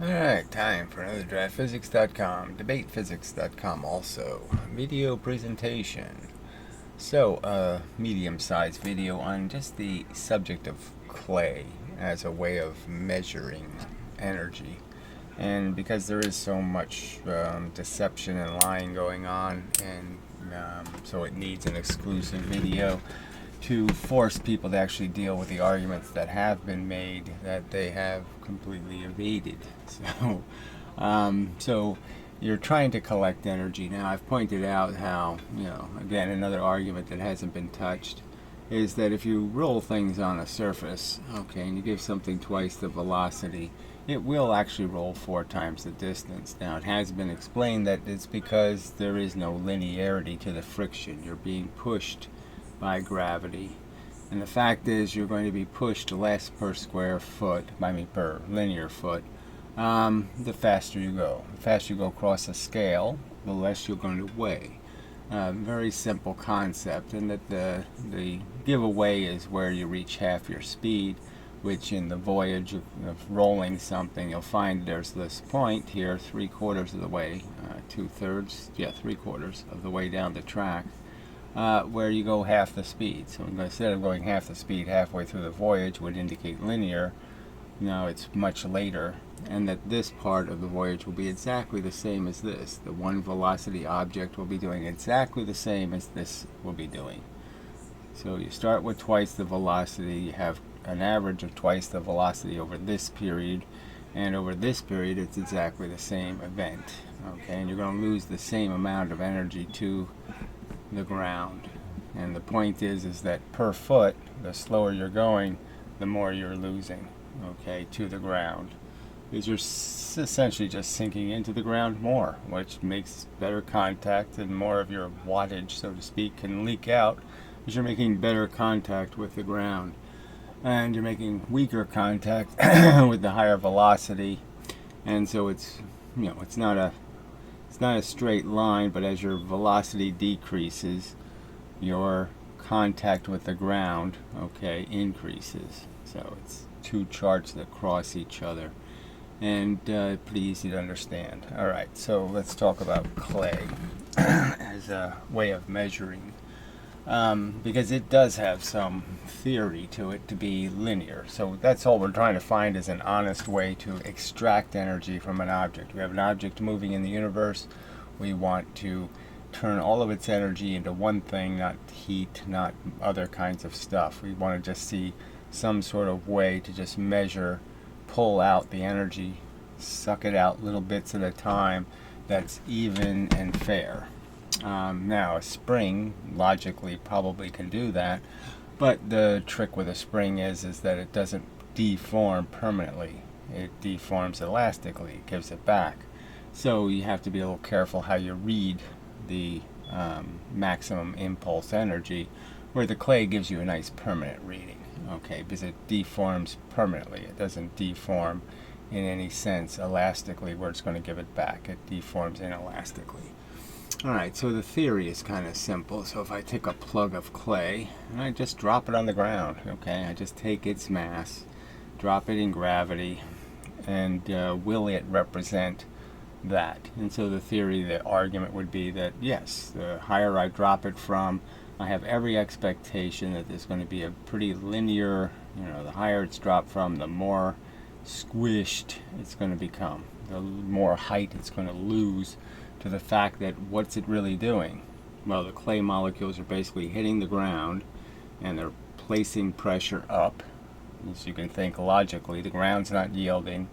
Alright, time for another DraftPhysics.com, DebatePhysics.com also, video presentation. So, medium-sized video on just the subject of clay as a way of measuring energy. And because there is so much deception and lying going on, and so it needs an exclusive video to force people to actually deal with the arguments that have been made that they have completely evaded. So you're trying to collect energy. Now, I've pointed out how, again, another argument that hasn't been touched is that if you roll things on a surface, okay, and you give something twice the velocity, it will actually roll 4 times the distance. Now, it has been explained that it's because there is no linearity to the friction. You're being pushed by gravity. And the fact is, you're going to be pushed less per square foot, per linear foot, the faster you go. The faster you go across a scale, the less you're going to weigh. Very simple concept, and that the giveaway is where you reach half your speed, which in the voyage of rolling something, you'll find there's this point here, 3/4 of the way, 3/4 of the way down the track, where you go half the speed. So instead of going half the speed halfway through the voyage would indicate linear, now it's much later, and that this part of the voyage will be exactly the same as this. The one velocity object will be doing exactly the same as this will be doing. So you start with twice the velocity, you have an average of twice the velocity over this period, and over this period it's exactly the same event. Okay, and you're going to lose the same amount of energy to the ground. And the point is that per foot, the slower you're going, the more you're losing, okay, to the ground. Because you're essentially just sinking into the ground more, which makes better contact, and more of your wattage, so to speak, can leak out because you're making better contact with the ground. And you're making weaker contact with the higher velocity. And so it's not a straight line, but as your velocity decreases, your contact with the ground, okay, increases. So it's two charts that cross each other, and pretty easy to understand. All right, so let's talk about clay as a way of measuring, because it does have some theory to it to be linear. So that's all we're trying to find, is an honest way to extract energy from an object. We have an object moving in the universe. We want to turn all of its energy into one thing, not heat, not other kinds of stuff. We want to just see some sort of way to just measure, pull out the energy, suck it out little bits at a time, that's even and fair. Now, a spring logically probably can do that, but the trick with a spring is that it doesn't deform permanently. It deforms elastically. It gives it back. So you have to be a little careful how you read the maximum impulse energy, where the clay gives you a nice permanent reading, okay, because it deforms permanently. It doesn't deform in any sense elastically where it's going to give it back. It deforms inelastically. Alright, so the theory is kind of simple. So if I take a plug of clay and I just drop it on the ground, okay, I just take its mass, drop it in gravity, and will it represent that? And so the theory, the argument would be that yes, the higher I drop it from, I have every expectation that there's going to be a pretty linear, the higher it's dropped from, the more squished it's going to become, the more height it's going to lose to the fact that what's it really doing? Well, the clay molecules are basically hitting the ground and they're placing pressure up. As you can think logically, the ground's not yielding.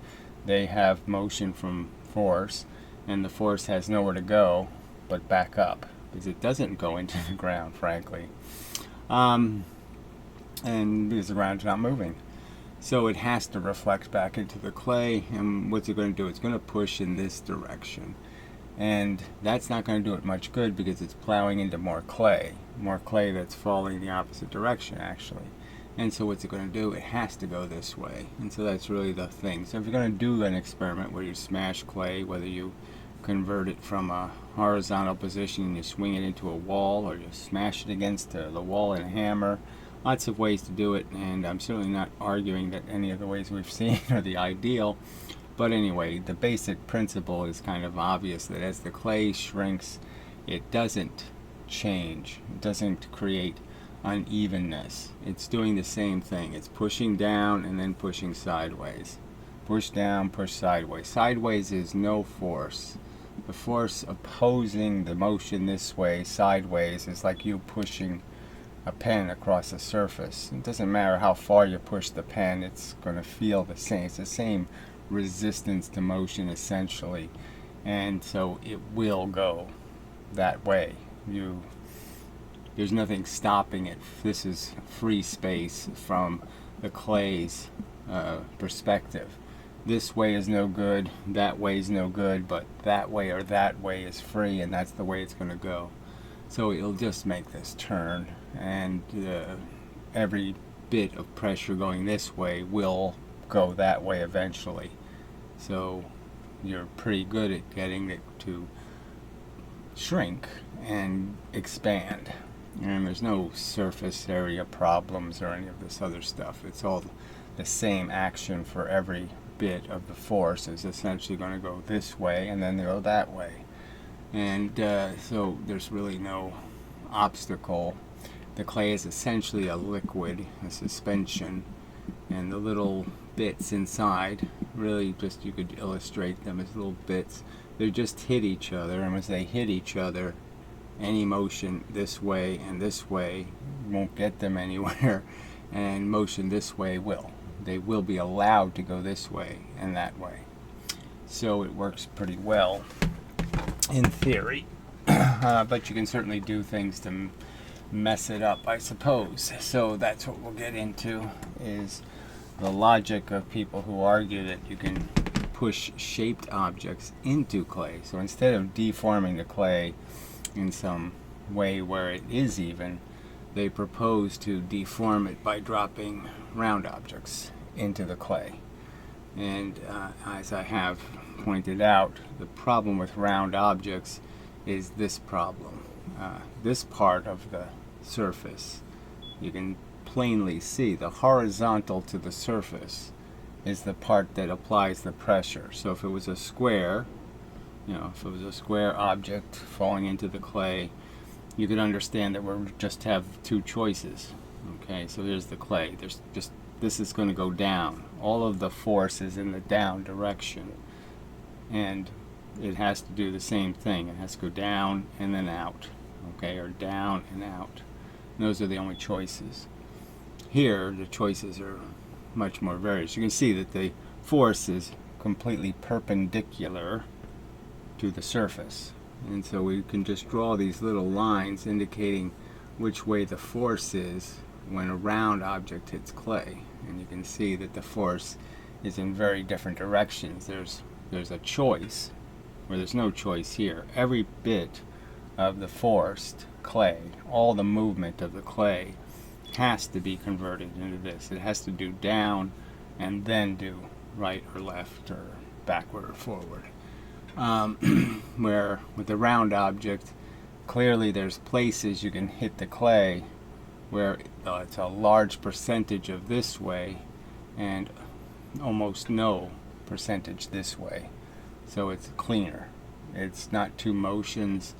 They have motion from force, and the force has nowhere to go but back up, because it doesn't go into the ground, frankly. And because the ground's not moving. So it has to reflect back into the clay, and what's it going to do? It's going to push in this direction. And that's not going to do it much good, because it's plowing into more clay that's falling the opposite direction, actually. And so what's it going to do? It has to go this way. And so that's really the thing. So if you're going to do an experiment where you smash clay, whether you convert it from a horizontal position and you swing it into a wall, or you smash it against the wall in a hammer, lots of ways to do it, and I'm certainly not arguing that any of the ways we've seen are the ideal. But anyway, the basic principle is kind of obvious, that as the clay shrinks, it doesn't change. It doesn't create unevenness. It's doing the same thing. It's pushing down and then pushing sideways. Push down, push sideways. Sideways is no force. The force opposing the motion this way, sideways, is like you pushing a pen across a surface. It doesn't matter how far you push the pen, it's going to feel the same. It's the same resistance to motion, essentially. And so it will go that way. There's nothing stopping it. This is free space from the clay's perspective. This way is no good, that way is no good, but that way or that way is free, and that's the way it's going to go. So it'll just make this turn, and every bit of pressure going this way will go that way eventually. So you're pretty good at getting it to shrink and expand. And there's no surface area problems or any of this other stuff. It's all the same action for every bit of the force. Is essentially going to go this way and then go that way. And so there's really no obstacle. The clay is essentially a liquid, a suspension, and the little bits inside, really just, you could illustrate them as little bits. They just hit each other, and as they hit each other, any motion this way and this way won't get them anywhere, and motion this way will. They will be allowed to go this way and that way. So it works pretty well in theory, but you can certainly do things to mess it up, I suppose. So that's what we'll get into, is the logic of people who argue that you can push shaped objects into clay. So instead of deforming the clay in some way where it is even, they propose to deform it by dropping round objects into the clay. And as I have pointed out, the problem with round objects is this problem. This part of the surface, you can plainly see the horizontal to the surface is the part that applies the pressure. So if it was a square, if it was a square object falling into the clay, you could understand that we just have two choices. Okay, so here's the clay. This is going to go down. All of the force is in the down direction, and it has to do the same thing. It has to go down and then out, okay, or down and out. And those are the only choices. Here, the choices are much more various. You can see that the force is completely perpendicular to the surface, and so we can just draw these little lines indicating which way the force is when a round object hits clay. And you can see that the force is in very different directions. There's a choice where there's no choice here. Every bit of the forced clay, all the movement of the clay, has to be converted into this. It has to do down and then do right or left or backward or forward. Where with the round object, clearly there's places you can hit the clay where it's a large percentage of this way and almost no percentage this way. So it's cleaner. It's not two motions.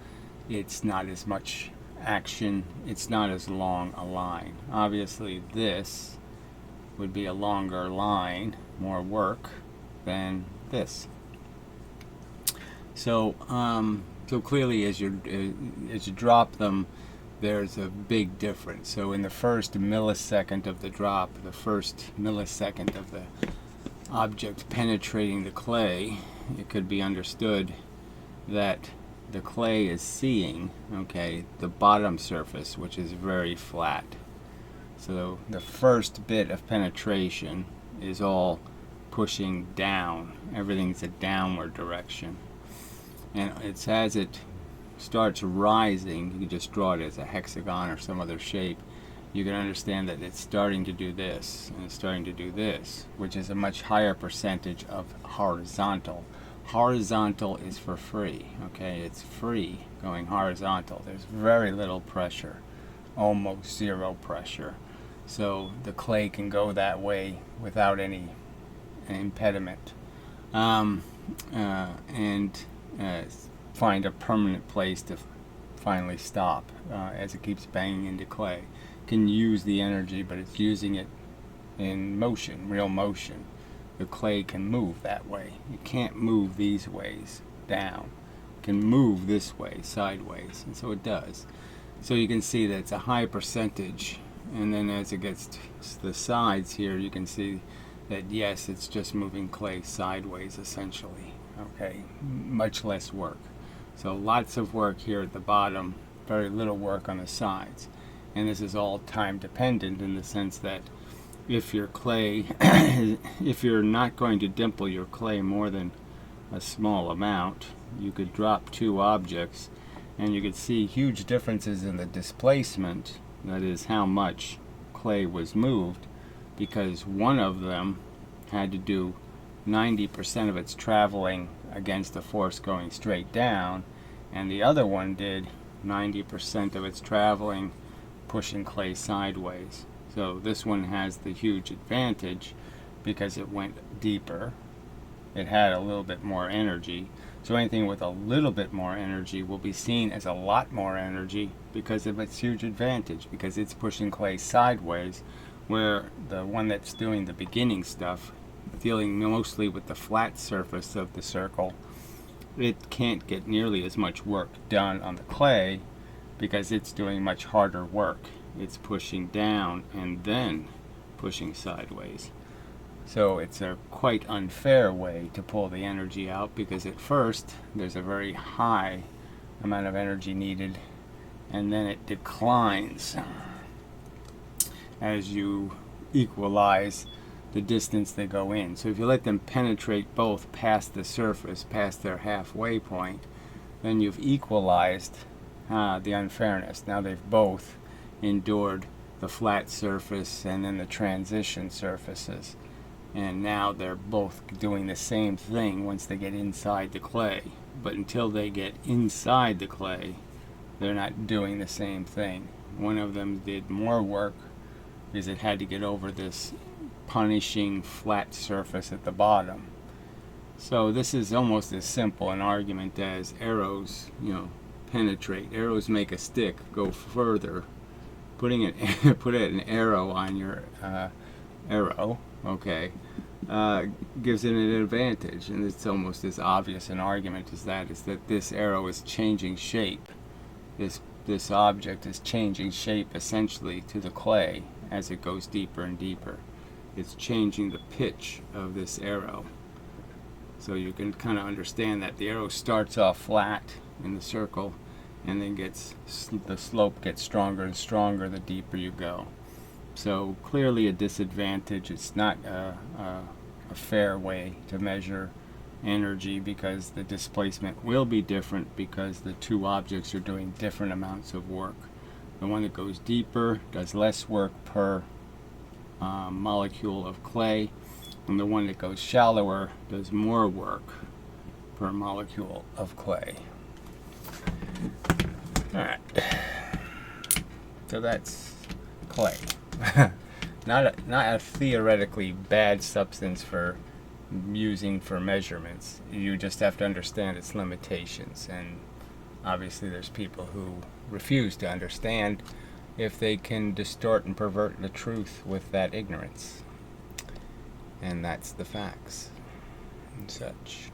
It's not as much action. It's not as long a line. Obviously this would be a longer line, more work than this. So so clearly as you drop them, there's a big difference. So in the first millisecond of the drop, the first millisecond of the object penetrating the clay, it could be understood that the clay is seeing, okay, the bottom surface, which is very flat. So the first bit of penetration is all pushing down. Everything's a downward direction. And it's as it starts rising, you can just draw it as a hexagon or some other shape, you can understand that it's starting to do this and it's starting to do this, which is a much higher percentage of horizontal. Horizontal is for free, okay? It's free going horizontal. There's very little pressure, almost zero pressure. So the clay can go that way without any impediment. and find a permanent place to finally stop as it keeps banging into clay. Can use the energy, but it's using it in motion, real motion. The clay can move that way. You can't move these ways down. It can move this way, sideways, and so it does. So you can see that it's a high percentage, and then as it gets to the sides here, you can see that yes, it's just moving clay sideways essentially. Okay, much less work. So lots of work here at the bottom, very little work on the sides. And this is all time dependent in the sense that if your clay, if you're not going to dimple your clay more than a small amount, you could drop two objects and you could see huge differences in the displacement, that is how much clay was moved, because one of them had to do 90% of its traveling against a force going straight down, and the other one did 90% of its traveling pushing clay sideways. So this one has the huge advantage because it went deeper. It had a little bit more energy. So anything with a little bit more energy will be seen as a lot more energy because of its huge advantage, because it's pushing clay sideways, where the one that's doing the beginning stuff, dealing mostly with the flat surface of the circle, it can't get nearly as much work done on the clay because it's doing much harder work. It's pushing down and then pushing sideways. So it's a quite unfair way to pull the energy out, because at first there's a very high amount of energy needed, and then it declines as you equalize the distance they go in. So if you let them penetrate both past the surface, past their halfway point, then you've equalized the unfairness. Now they've both endured the flat surface and then the transition surfaces, and now they're both doing the same thing once they get inside the clay. But until they get inside the clay, they're not doing the same thing. One of them did more work because it had to get over this punishing flat surface at the bottom. So this is almost as simple an argument as arrows, penetrate. Arrows make a stick go further. Put an arrow on your arrow, okay, gives it an advantage, and it's almost as obvious an argument as that, is that this arrow is changing shape. This object is changing shape essentially to the clay as it goes deeper and deeper. It's changing the pitch of this arrow. So you can kind of understand that the arrow starts off flat in the circle and then the slope gets stronger and stronger the deeper you go. So clearly a disadvantage. It's not a fair way to measure energy, because the displacement will be different because the two objects are doing different amounts of work. The one that goes deeper does less work per molecule of clay, and the one that goes shallower does more work per molecule of clay. Alright, so that's clay. Not a theoretically bad substance for using for measurements. You just have to understand its limitations, and obviously there's people who refuse to understand if they can distort and pervert the truth with that ignorance. And that's the facts and such.